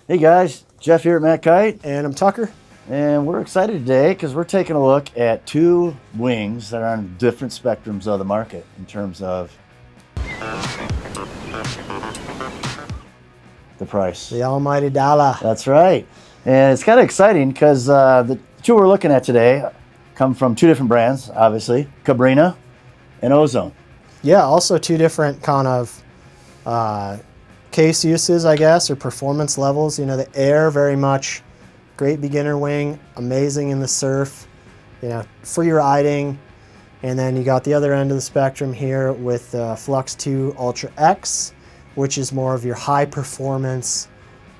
Hey guys, Jeff here at MACkite, And I'm Tucker. and we're excited today because we're taking a look at two wings that are on different spectrums of the market in terms of the price. The almighty dollar. That's right. And it's kind of exciting because the two we're looking at today come from two different brands, obviously, Cabrinha and Ozone. Yeah, also two different kind of case uses, I guess, or performance levels. You know, the AER, very much great beginner wing, amazing in the surf, you know, free riding. And then you got the other end of the spectrum here with Flux 2 Ultra X, which is more of your high performance,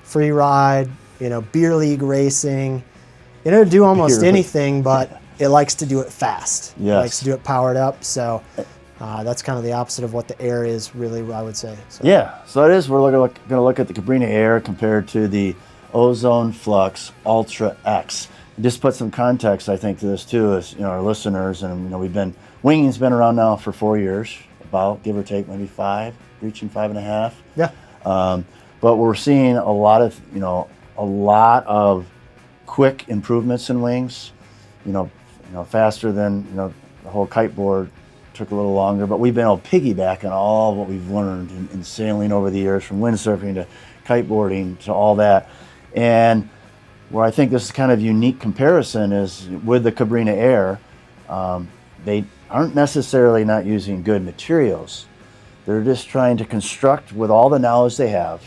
free ride, you know, beer league racing. You know, do almost anything, but it likes to do it fast. Yes. It likes to do it powered up. So that's kind of the opposite of what the AER is, really, I would say. So. Yeah, so it is. We're going to look at the Cabrinha AER compared to the Ozone Flux Ultra X. And just put some context, I think, to this too, as you know, our listeners, and you know, winging's been around now for 4 years, about give or take maybe 5, reaching 5.5. Yeah. But we're seeing a lot of quick improvements in wings. You know, faster than the whole kite board. Took a little longer, but we've been able to piggyback on all of what we've learned in sailing over the years, from windsurfing to kiteboarding to all that. And where I think this is kind of unique comparison is with the Cabrinha AER, they aren't necessarily not using good materials. They're just trying to construct, with all the knowledge they have,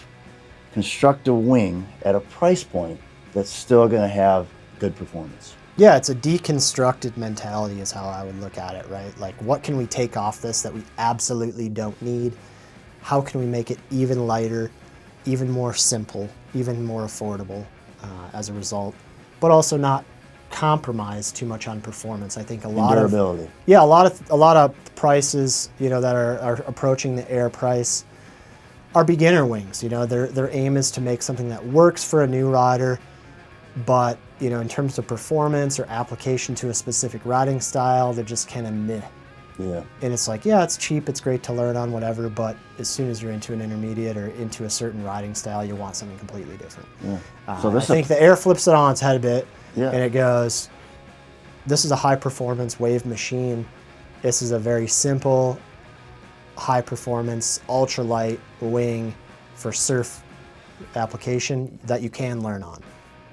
construct a wing at a price point that's still going to have good performance. Yeah, it's a deconstructed mentality is how I would look at it, right? Like, what can we take off this that we absolutely don't need? How can we make it even lighter, even more simple, even more affordable as a result, but also not compromise too much on performance? I think a lot of durability. Yeah, a lot of prices, you know, that are approaching the AER price are beginner wings. You know, their aim is to make something that works for a new rider, but you know, in terms of performance or application to a specific riding style, they're just kind of meh. Yeah. And it's like, yeah, it's cheap, it's great to learn on, whatever, but as soon as you're into an intermediate or into a certain riding style, you want something completely different. Yeah. So I think the AER flips it on its head a bit, yeah, and it goes, this is a high performance wave machine. This is a very simple, high performance, ultralight wing for surf application that you can learn on.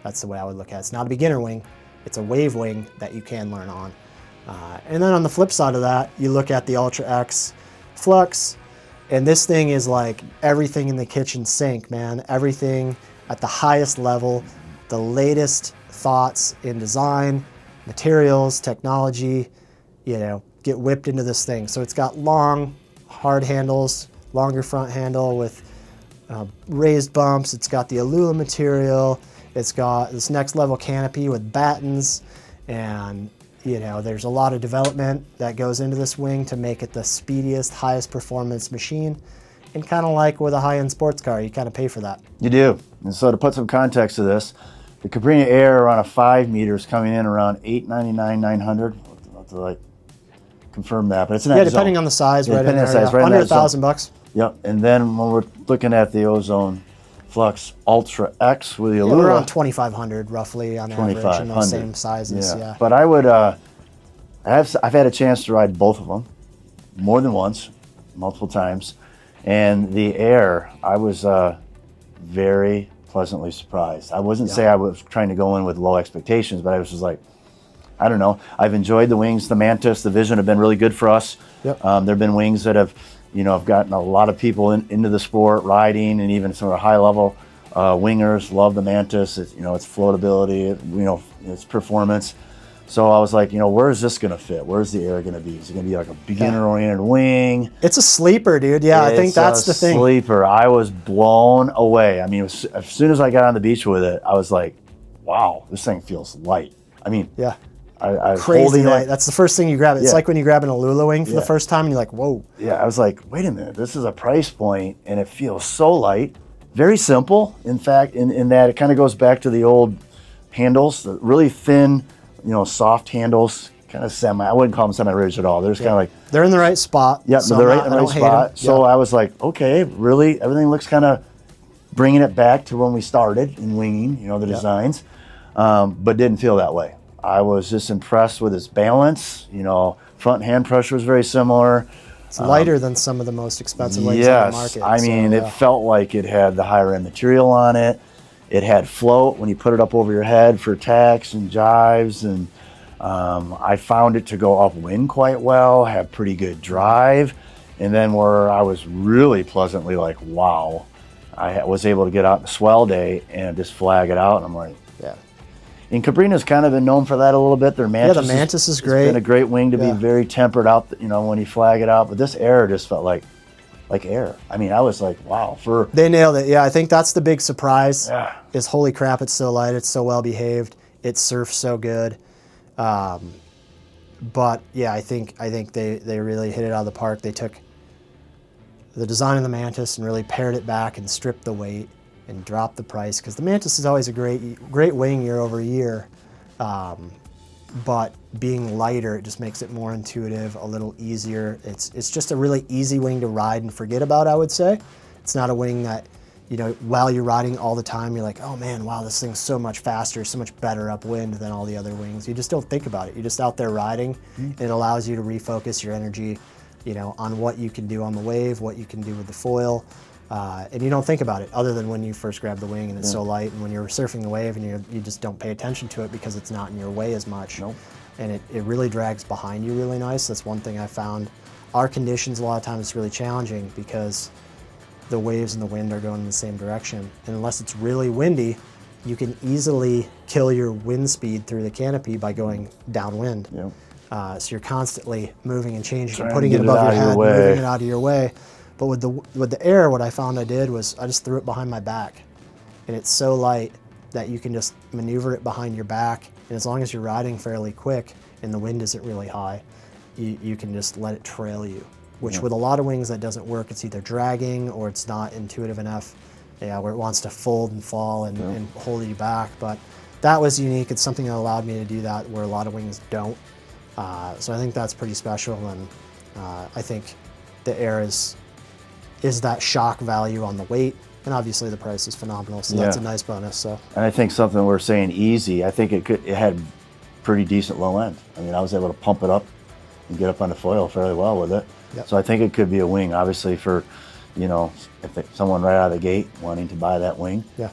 That's the way I would look at it. It's not a beginner wing, it's a wave wing that you can learn on. And then on the flip side of that, you look at the Ultra X Flux, and this thing is like everything in the kitchen sink, man. Everything at the highest level, the latest thoughts in design, materials, technology, you know, get whipped into this thing. So it's got long, hard handles, longer front handle with raised bumps. It's got the Alula material. It's got this next level canopy with battens, and you know, there's a lot of development that goes into this wing to make it the speediest, highest performance machine. And kind of like with a high-end sports car, you kind of pay for that. You do. And so to put some context to this, the Cabrinha AER on a 5 meter is coming in around $899, $900. I'll have to like confirm that, but it's in that depending zone. on the size, Yeah, right in there. size, Yeah. right Under in that zone. $1,000. Yep. And then when we're looking at the Ozone Flux Ultra X with the Alula, we're around 2,500 roughly on average in those same sizes. Yeah. But I would, I've had a chance to ride both of them more than once, multiple times. And the AER, I was very pleasantly surprised. I wasn't say I was trying to go in with low expectations, but I was just like, I don't know. I've enjoyed the wings. The Mantis, the Vision have been really good for us. Yep. There have been wings that have gotten a lot of people into the sport, riding, and even some of the high-level wingers love the Mantis. It's floatability, its performance. So I was like, where is this going to fit? Where's the AER going to be? Is it going to be like a beginner-oriented wing? It's a sleeper, dude. Yeah, I think that's the thing. Sleeper. I was blown away. I mean, as soon as I got on the beach with it, I was like, wow, this thing feels light. I mean, yeah. I was crazy holding light. it. That's the first thing you grab. It's like when you grab an Alula wing for the first time and you're like, whoa. Yeah, I was like, wait a minute, this is a price point and it feels so light. Very simple, in fact, in that it kind of goes back to the old handles, the really thin, soft handles, kind of I wouldn't call them semi-rigid at all. They're just kind of like. They're in the right spot. Yeah, so they're in the right spot. So I was like, okay, really, everything looks kind of bringing it back to when we started in winging, you know, the designs, but didn't feel that way. I was just impressed with its balance. You know, front hand pressure was very similar. It's lighter than some of the most expensive wings on the market. I mean, it felt like it had the higher end material on it. It had float when you put it up over your head for tacks and jives, and I found it to go upwind quite well, have pretty good drive. And then where I was really pleasantly like, wow, I was able to get out in a swell day and just flag it out. And I'm like, yeah. And Cabrinha's kind of been known for that a little bit. Their Mantis, the Mantis is great. It's been a great wing to be very tempered out, you know, when you flag it out. But this AER just felt like air. I mean, I was like, wow. They nailed it. Yeah, I think that's the big surprise. Yeah. Is holy crap, it's so light. It's so well behaved. It surfs so good. But yeah, I think they really hit it out of the park. They took the design of the Mantis and really pared it back and stripped the weight and dropped the price, because the Mantis is always a great wing year over year, but being lighter, it just makes it more intuitive, a little easier. It's just a really easy wing to ride and forget about, I would say. It's not a wing that, you know, while you're riding all the time, you're like, oh man, wow, this thing's so much faster, so much better upwind than all the other wings. You just don't think about it. You're just out there riding. And it allows you to refocus your energy, you know, on what you can do on the wave, what you can do with the foil. And you don't think about it other than when you first grab the wing and it's so light, and when you're surfing the wave and you just don't pay attention to it because it's not in your way as much. Nope. And it really drags behind you really nice. That's one thing I found. Our conditions, a lot of times it's really challenging because the waves and the wind are going in the same direction. And unless it's really windy, you can easily kill your wind speed through the canopy by going downwind. Yep. So you're constantly moving and changing and putting it above your head, moving it out of your way. But with the AER, what I found I did was I just threw it behind my back. And it's so light that you can just maneuver it behind your back. And as long as you're riding fairly quick and the wind isn't really high, you can just let it trail you. Which with a lot of wings that doesn't work. It's either dragging or it's not intuitive enough, where it wants to fold and fall and hold you back. But that was unique. It's something that allowed me to do that where a lot of wings don't. So I think that's pretty special. And I think the AER is that shock value on the weight, and obviously the price is phenomenal, so that's a nice bonus. So, and I think something we're saying easy, I think it had pretty decent low end. I mean, I was able to pump it up and get up on the foil fairly well with it. Yep. So I think it could be a wing, obviously, for, you know, if someone right out of the gate wanting to buy that wing. Yeah.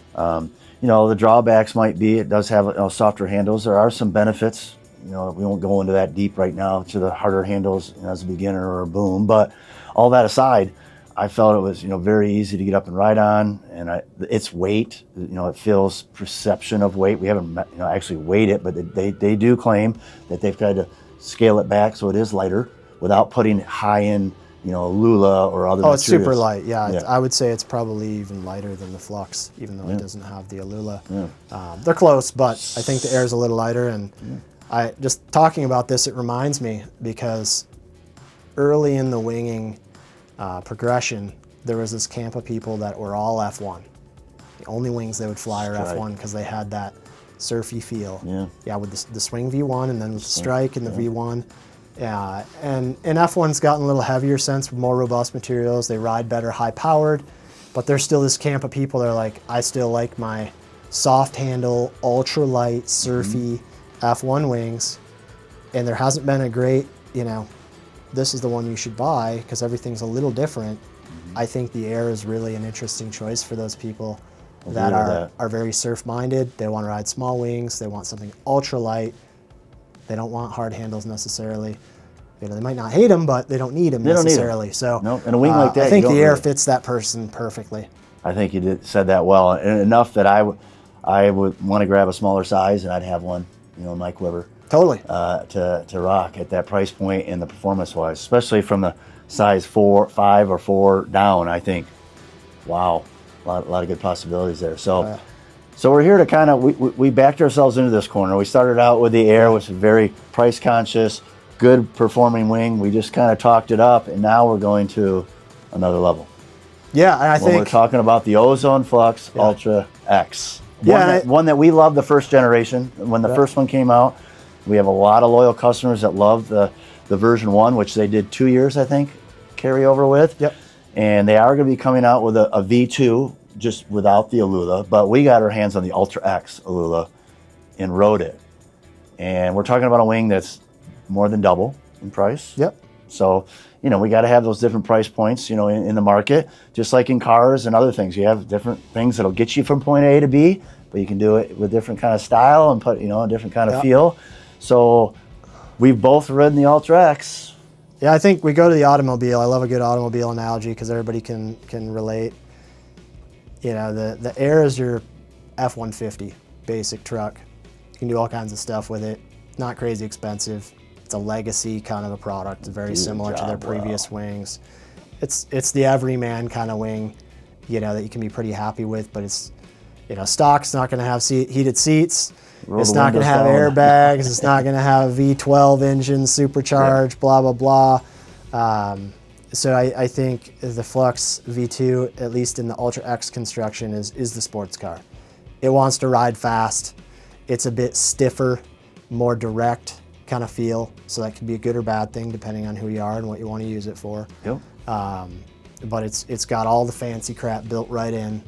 You know, the drawbacks might be it does have, you know, softer handles. There are some benefits. You know, we won't go into that deep right now to the harder handles, you know, as a beginner or a boom. But all that aside, I felt it was, you know, very easy to get up and ride on, and its weight, you know, it feels perception of weight. We haven't, you know, actually weighed it, but they do claim that they've tried to scale it back so it is lighter without putting high end, you know, Lula or other materials. It's super light. Yeah, I would say it's probably even lighter than the Flux, even though it doesn't have the Alula. They're close, but I think the AER is a little lighter. And I just talking about this, it reminds me, because early in the winging progression, there was this camp of people that were all F1. The only wings they would fly are F1 because they had that surfy feel. Yeah, with the Swing V1 and then with the Strike and the V1. Yeah, and F1's gotten a little heavier since, with more robust materials. They ride better, high powered, but there's still this camp of people that are like, I still like my soft handle, ultra light, surfy F1 wings, and there hasn't been a great, you know, this is the one you should buy because everything's a little different. I think the AER is really an interesting choice for those people that are very surf minded. They want to ride small wings. They want something ultra light. They don't want hard handles necessarily. You know, they might not hate them, but they don't need them necessarily. So, and a wing like that, I think the AER fits that person perfectly. I think you said that well, and enough that I would want to grab a smaller size, and I'd have one, you know, Mike Weber. Totally. To rock at that price point and the performance-wise, especially from the size 4, 5, or 4 down. I think, wow, a lot of good possibilities there. So, so we're here to kind of we backed ourselves into this corner. We started out with the AER, which is very price-conscious, good performing wing. We just kind of talked it up, and now we're going to another level. Yeah, and I think we're talking about the Ozone Flux Ultra X. One that we loved the first generation when the first one came out. We have a lot of loyal customers that love the version 1, which they did 2 years, I think, carry over with. Yep. And they are going to be coming out with a V2 just without the Alula, but we got our hands on the Ultra X Alula and rode it. And we're talking about a wing that's more than double in price. Yep. So, you know, we got to have those different price points, you know, in the market, just like in cars and other things. You have different things that'll get you from point A to B, but you can do it with different kind of style and put, you know, a different kind of feel. So we've both ridden the Ultra X. Yeah, I think we go to the automobile. I love a good automobile analogy because everybody can relate. You know, the Air is your F-150 basic truck. You can do all kinds of stuff with it. Not crazy expensive. It's a legacy kind of a product. It's very similar to their previous wings. It's the everyman kind of wing, you know, that you can be pretty happy with. But it's, you know, stock's not going to have heated seats. It's not going to have airbags. It's not going to have V12 engine, supercharged, blah, blah, blah. So I think the Flux V2, at least in the Ultra X construction, is the sports car. It wants to ride fast. It's a bit stiffer, more direct kind of feel. So that could be a good or bad thing depending on who you are and what you want to use it for. Yep. But it's got all the fancy crap built right in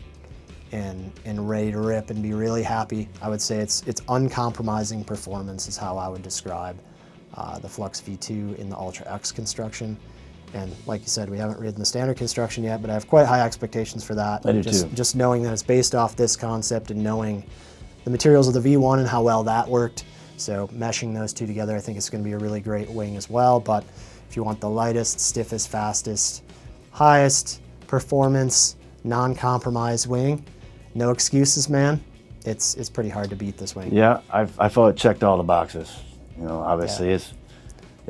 and ready to rip and be really happy. I would say it's uncompromising performance is how I would describe the Flux V2 in the Ultra X construction. And like you said, we haven't ridden the standard construction yet, but I have quite high expectations for that. I do too. Just knowing that it's based off this concept and knowing the materials of the V1 and how well that worked. So meshing those two together, I think it's going to be a really great wing as well. But if you want the lightest, stiffest, fastest, highest performance, non-compromised wing, no excuses, man. It's pretty hard to beat this wing. Yeah, I thought it checked all the boxes. You know, obviously it's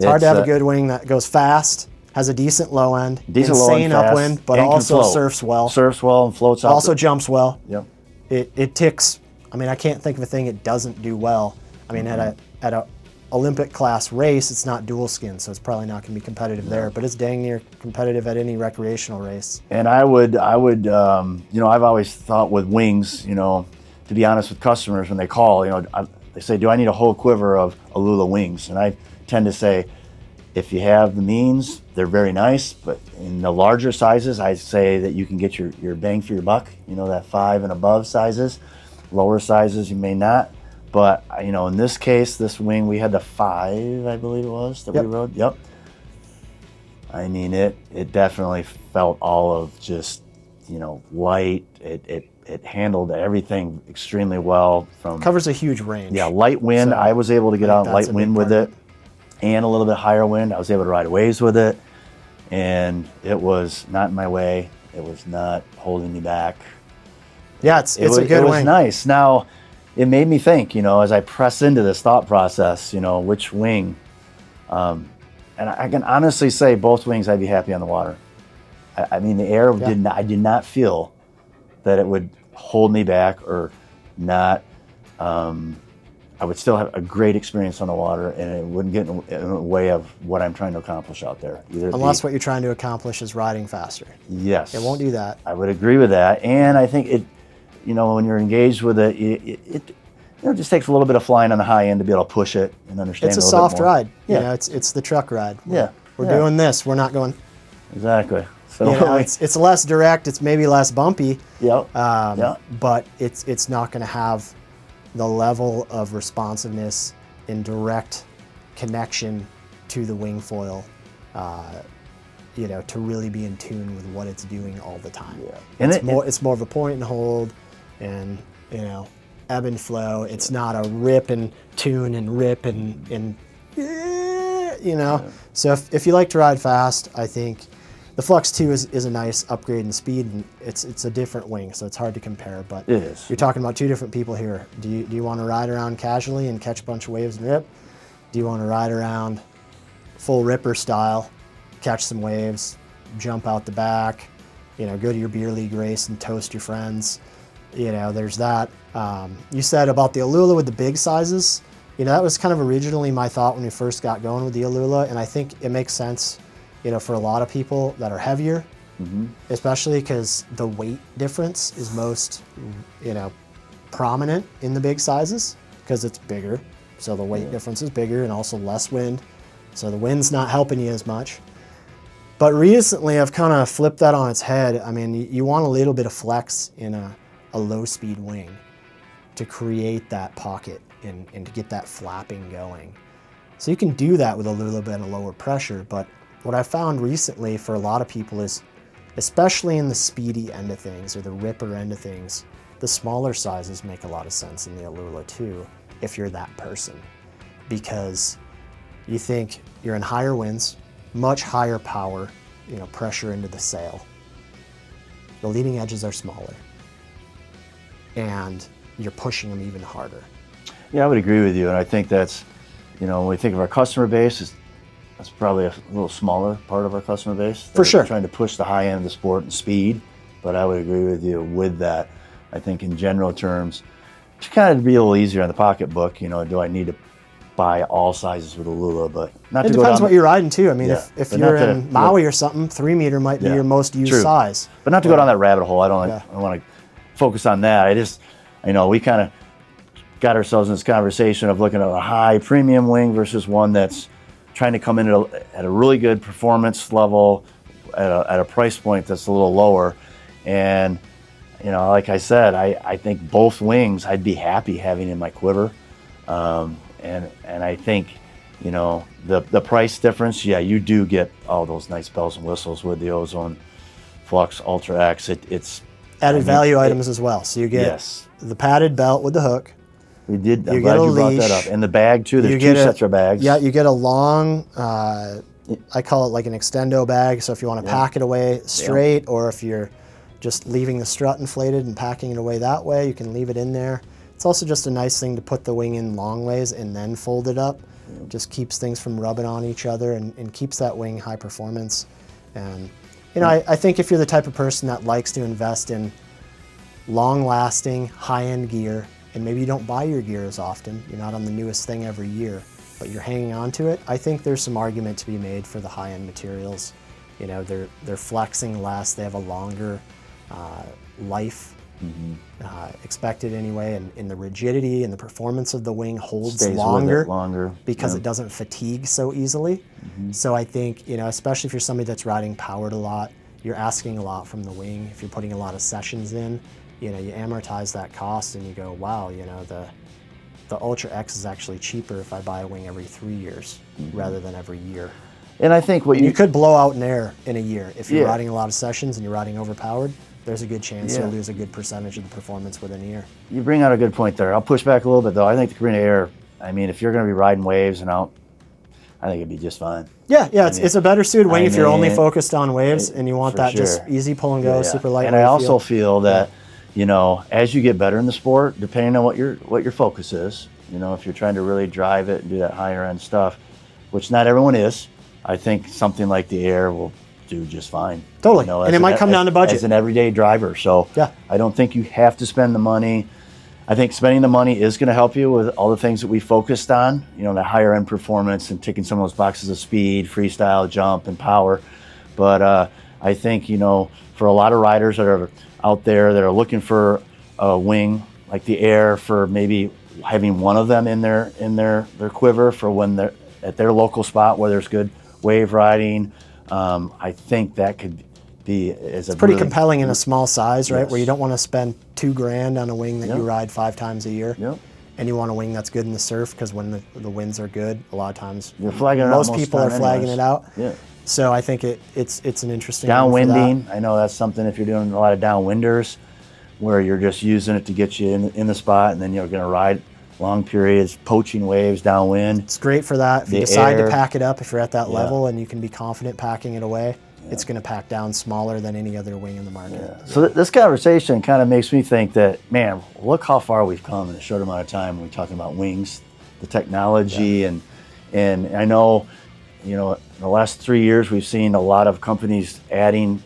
hard to have a good wing that goes fast, has a decent low end, insane upwind, but also surfs well. Surfs well and floats out. Also jumps well. Yep. It ticks. I mean, I can't think of a thing it doesn't do well. I mean, at a Olympic class race, it's not dual skin, so it's probably not going to be competitive there. But it's dang near competitive at any recreational race. And I would, you know, I've always thought with wings, you know, to be honest with customers when they call, you know, they say, do I need a whole quiver of Alula wings? And I tend to say, if you have the means, they're very nice, but in the larger sizes, I say that you can get your bang for your buck, you know, that 5 and above sizes. Lower sizes, you may not. But, you know, in this case, this wing, we had the 5, I believe it was, that we rode. Yep. I mean, it definitely felt all of just, you know, light. It handled everything extremely well. Covers a huge range. Yeah, light wind. So I was able to get out light wind with it. And a little bit higher wind. I was able to ride waves with it, and it was not in my way. It was not holding me back. Yeah, it's a good wing. It was nice. Now, it made me think, you know, as I press into this thought process, you know, which wing. And I can honestly say both wings I'd be happy on the water. I mean, the Air I did not feel that it would hold me back or not. I would still have a great experience on the water, and it wouldn't get in the way of what I'm trying to accomplish out there. Unless what you're trying to accomplish is riding faster. Yes. It won't do that. I would agree with that. And I think it, you know, when you're engaged with it, it just takes a little bit of flying on the high end to be able to push it and understand it's it a little bit soft more. ride. Yeah. You know, it's the truck ride. We're Yeah. doing this. We're not going. Exactly. So you know, it's less direct. It's maybe less bumpy. Yep. But it's not going to have the level of responsiveness and direct connection to the wing foil, you know, to really be in tune with what it's doing all the time. Yeah. And it's more of a point and hold, and you know, ebb and flow. It's not a rip and tune and rip and you know. Yeah. So if you like to ride fast, I think the Flux 2 is a nice upgrade in speed, and it's a different wing, so it's hard to compare. But it is. You're talking about two different people here. Do you want to ride around casually and catch a bunch of waves and rip? Do you want to ride around full ripper style, catch some waves, jump out the back, you know, go to your beer league race and toast your friends? You know, there's that. You said about the Alula with the big sizes. You know, that was kind of originally my thought when we first got going with the Alula, and I think it makes sense, you know, for a lot of people that are heavier, especially because the weight difference is most, you know, prominent in the big sizes because it's bigger. So the weight difference is bigger, and also less wind. So the wind's not helping you as much. But recently I've kind of flipped that on its head. I mean, you want a little bit of flex in a low speed wing to create that pocket and to get that flapping going. So you can do that with a little bit of lower pressure, but what I found recently for a lot of people is, especially in the speedy end of things or the ripper end of things, the smaller sizes make a lot of sense in the Alula too, if you're that person. Because you think you're in higher winds, much higher power, pressure into the sail. The leading edges are smaller and you're pushing them even harder. Yeah, I would agree with you. And I think that's, when we think of our customer base, that's probably a little smaller part of our customer base. For sure. Trying to push the high end of the sport and speed. But I would agree with you with that. I think in general terms, to kind of be a little easier on the pocketbook, do I need to buy all sizes with Alula? But not it to go depends down, what you're riding too. I mean, Yeah, if but you're not to- in Maui or something, 3 meter might be Yeah, your most used true. size. But not to go down that rabbit hole. I don't Yeah. I want to focus on that. We kind of got ourselves in this conversation of looking at a high premium wing versus one that's trying to come in at a really good performance level at a price point that's a little lower. And, like I said, I think both wings I'd be happy having in my quiver. And I think, the price difference, yeah, you do get all those nice bells and whistles with the Ozone Flux Ultra X. It's Added value items as well. So you get yes. the padded belt with the hook. We did. I'm You glad get a you brought that leash. up. And the bag too. There's You two get sets of bags. Yeah, you get a long, I call it like an extendo bag. So if you want to pack it away straight, or if you're just leaving the strut inflated and packing it away that way, you can leave it in there. It's also just a nice thing to put the wing in long ways and then fold it up. Just keeps things from rubbing on each other and keeps that wing high performance. And I think if you're the type of person that likes to invest in long-lasting, high-end gear, and maybe you don't buy your gear as often, you're not on the newest thing every year, but you're hanging on to it, I think there's some argument to be made for the high-end materials. They're flexing less, they have a longer life expected anyway, and the rigidity and the performance of the wing holds Stays with longer, it longer because yeah. it doesn't fatigue so easily. So I think, especially if you're somebody that's riding powered a lot, you're asking a lot from the wing. If you're putting a lot of sessions in, you amortize that cost and you go, wow, the Ultra X is actually cheaper if I buy a wing every 3 years rather than every year. And I think what you could blow out in air in a year. If you're Yeah. riding a lot of sessions and you're riding overpowered, there's a good chance Yeah. you'll lose a good percentage of the performance within a year. You bring out a good point there. I'll push back a little bit though. I think the Cabrinha AER, if you're going to be riding waves and out, I think it'd be just fine. Yeah, it's a better suited wing if you're only mean, focused on waves and you want for that sure. just easy pull and go, Yeah. super light. And I also feel that, as you get better in the sport, depending on what your focus is, if you're trying to really drive it and do that higher end stuff, which not everyone is, I think something like the AER will do just fine. Totally. And it might come down to budget. As an everyday driver. So Yeah. I don't think you have to spend the money. I think spending the money is going to help you with all the things that we focused on, that higher end performance and ticking some of those boxes of speed, freestyle, jump, and power. But I think, for a lot of riders that are out there that are looking for a wing like the AER, for maybe having one of them in their quiver for when they're at their local spot where there's good wave riding, I think that could be It's pretty compelling in a small size, right? Yes. Where you don't want to spend $2,000 on a wing that Yep. you ride 5 times a year. Yep. And you want a wing that's good in the surf, because when the winds are good, a lot of times You're flagging it out most most people of are the time flagging anyways. it out. Yeah. So I think it's an interesting one for that. Downwinding, I know that's something if you're doing a lot of downwinders where you're just using it to get you in the spot, and then you're going to ride long periods, poaching waves downwind. It's great for that. If you The decide to AER, pack it up, if you're at that Yeah. level and you can be confident packing it away, it's going to pack down smaller than any other wing in the market. Yeah. So this conversation kind of makes me think that, man, look how far we've come in a short amount of time when we're talking about wings, the technology, and I know, in the last 3 years we've seen a lot of companies adding,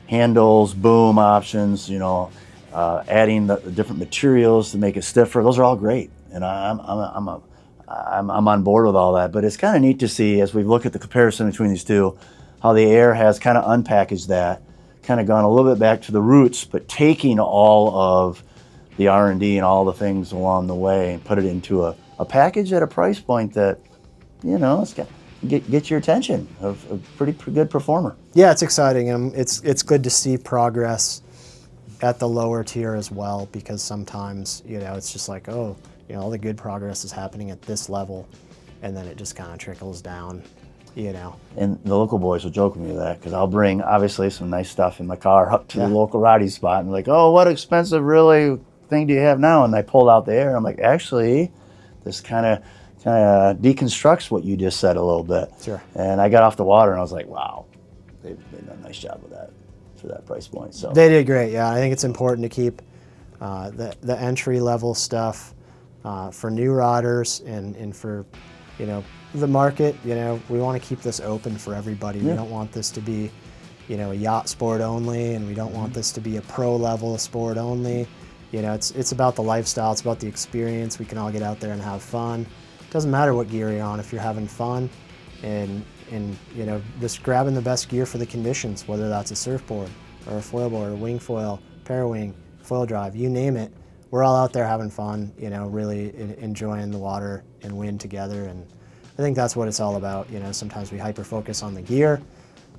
handles, boom options, adding the different materials to make it stiffer. Those are all great, and I'm on board with all that. But it's kind of neat to see, as we look at the comparison between these two, how the AER has kind of unpackaged that, kind of gone a little bit back to the roots, but taking all of the R&D and all the things along the way and put it into a package at a price point that, it's get your attention of a pretty good performer. Yeah, it's exciting, and it's good to see progress at the lower tier as well, because sometimes, you know, it's just like, oh, you know, all the good progress is happening at this level, and then it just kind of trickles down, you know. And the local boys will joke with me that, because I'll bring obviously some nice stuff in my car up to the local Roddy spot, and like, oh, what expensive really thing do you have now? And I pulled out the air. I'm like, actually, this kind of deconstructs what you just said a little bit. Sure. And I got off the water and I was like, wow, they've done a nice job with that for that price point. So they did great. Yeah, I think it's important to keep the entry level stuff for new riders and for, you know, the market. You know, we want to keep this open for everybody. We don't want this to be, you know, a yacht sport only, and we don't want this to be a pro level sport only. You know, it's about the lifestyle. It's about the experience. We can all get out there and have fun. It doesn't matter what gear you're on if you're having fun, and you know, just grabbing the best gear for the conditions, whether that's a surfboard or a foil board or wing foil, parawing, foil drive, you name it. We're all out there having fun, you know, really enjoying the water and wind together, and I think that's what it's all about. You know, sometimes we hyper focus on the gear,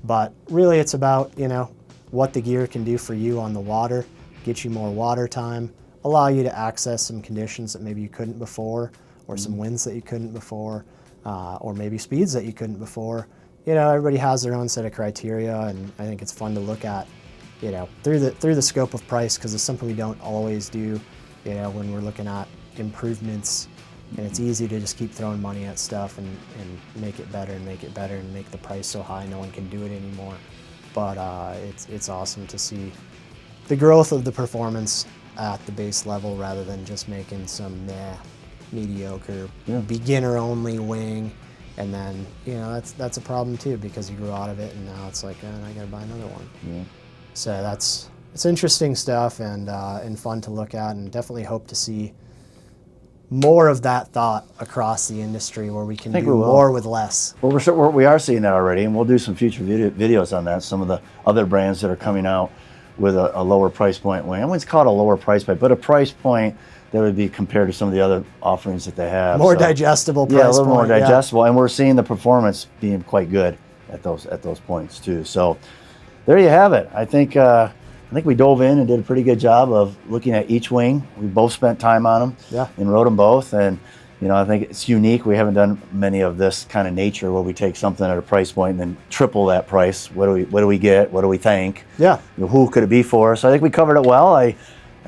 but really it's about, you know, what the gear can do for you on the water, get you more water time, allow you to access some conditions that maybe you couldn't before, or some winds that you couldn't before, or maybe speeds that you couldn't before. You know, everybody has their own set of criteria, and I think it's fun to look at, you know, through the scope of price, because it's something we don't always do, you know, when we're looking at improvements. And it's easy to just keep throwing money at stuff and make it better and make it better and make the price so high no one can do it anymore. But it's awesome to see the growth of the performance at the base level, rather than just making some mediocre beginner only wing, and then, you know, that's a problem too, because you grew out of it and now it's like, I gotta buy another one. So it's interesting stuff, and fun to look at, and definitely hope to see more of that thought across the industry, where we can do more with less. Well, we are seeing that already, and we'll do some future videos on that. Some of the other brands that are coming out with a lower price point wing. I wouldn't call it a lower price point, but a price point that would be compared to some of the other offerings that they have. More digestible price point. Yeah, a little more digestible, and we're seeing the performance being quite good at those points too. So there you have it. I think we dove in and did a pretty good job of looking at each wing. We both spent time on them and rode them both, and you know, I think it's unique. We haven't done many of this kind of nature, where we take something at a price point and then triple that price. What do we get? What do we think? Yeah. You know, who could it be for? So I think we covered it well. I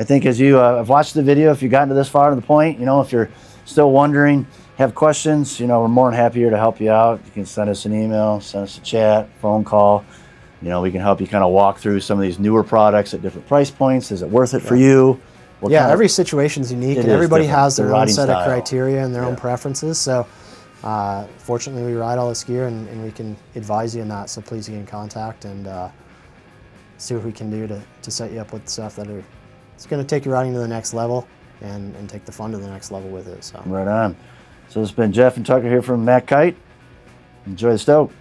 think as you have watched the video, if you've gotten to this far to the point, you know, if you're still wondering, have questions, you know, we're more than happy here to help you out. You can send us an email, send us a chat, phone call. You know, we can help you kind of walk through some of these newer products at different price points. Is it worth it for you? Every situation's unique, and everybody has their own set of criteria and their own preferences. So fortunately, we ride all this gear, and we can advise you in that. So please get in contact and see what we can do to set you up with stuff that it's going to take your riding to the next level, and take the fun to the next level with it. So right on. So it's been Jeff and Tucker here from MACkite. Enjoy the stoke.